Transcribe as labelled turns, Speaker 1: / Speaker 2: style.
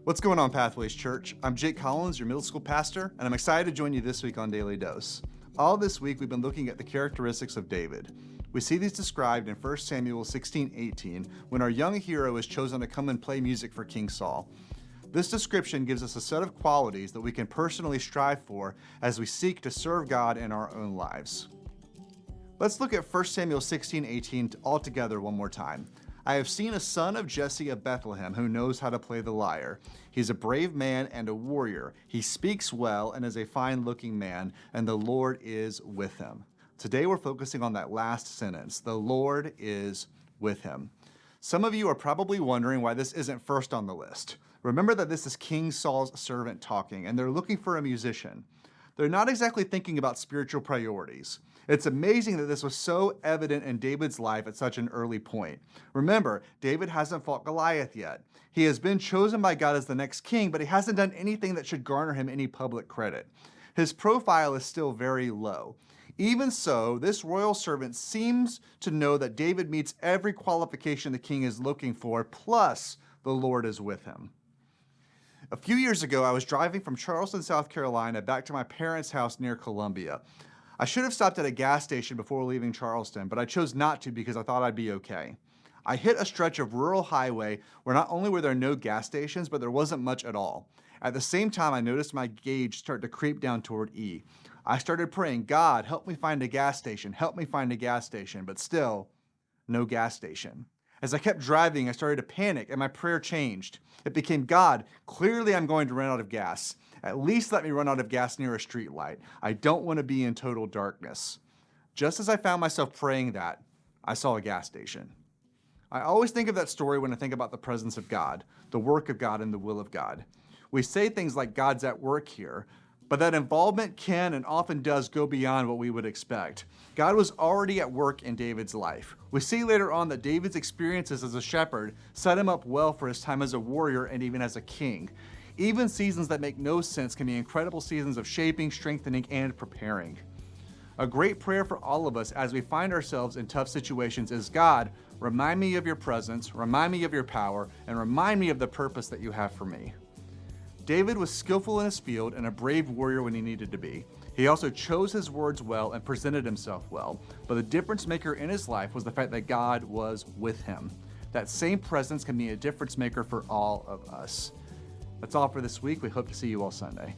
Speaker 1: What's going on, Pathways Church? I'm Jake Collins, your middle school pastor, and I'm excited to join you this week on Daily Dose. All this week, we've been looking at the characteristics of David. We see these described in 1 Samuel 16:18, when our young hero is chosen to come and play music for King Saul. This description gives us a set of qualities that we can personally strive for as we seek to serve God in our own lives. Let's look at 1 Samuel 16:18 all together one more time. I have seen a son of Jesse of Bethlehem who knows how to play the lyre. He's a brave man and a warrior. He speaks well and is a fine-looking man, and the Lord is with him. Today we're focusing on that last sentence. The Lord is with him. Some of you are probably wondering why this isn't first on the list. Remember that this is King Saul's servant talking, and they're looking for a musician. They're not exactly thinking about spiritual priorities. It's amazing that this was so evident in David's life at such an early point. Remember, David hasn't fought Goliath yet. He has been chosen by God as the next king, but he hasn't done anything that should garner him any public credit. His profile is still very low. Even so, this royal servant seems to know that David meets every qualification the king is looking for, plus the Lord is with him. A few years ago, I was driving from Charleston, South Carolina, back to my parents' house near Columbia. I should have stopped at a gas station before leaving Charleston, but I chose not to because I thought I'd be okay. I hit a stretch of rural highway where not only were there no gas stations, but there wasn't much at all. At the same time, I noticed my gauge start to creep down toward E. I started praying, God, help me find a gas station, help me find a gas station, but still, no gas station. As I kept driving, I started to panic and my prayer changed. It became, God, clearly I'm going to run out of gas. At least let me run out of gas near a street light. I don't want to be in total darkness. Just as I found myself praying that, I saw a gas station. I always think of that story when I think about the presence of God, the work of God, and the will of God. We say things like God's at work here, but that involvement can and often does go beyond what we would expect. God was already at work in David's life. We see later on that David's experiences as a shepherd set him up well for his time as a warrior and even as a king. Even seasons that make no sense can be incredible seasons of shaping, strengthening, and preparing. A great prayer for all of us as we find ourselves in tough situations is, God, remind me of your presence, remind me of your power, and remind me of the purpose that you have for me. David was skillful in his field and a brave warrior when he needed to be. He also chose his words well and presented himself well. But the difference maker in his life was the fact that God was with him. That same presence can be a difference maker for all of us. That's all for this week. We hope to see you all Sunday.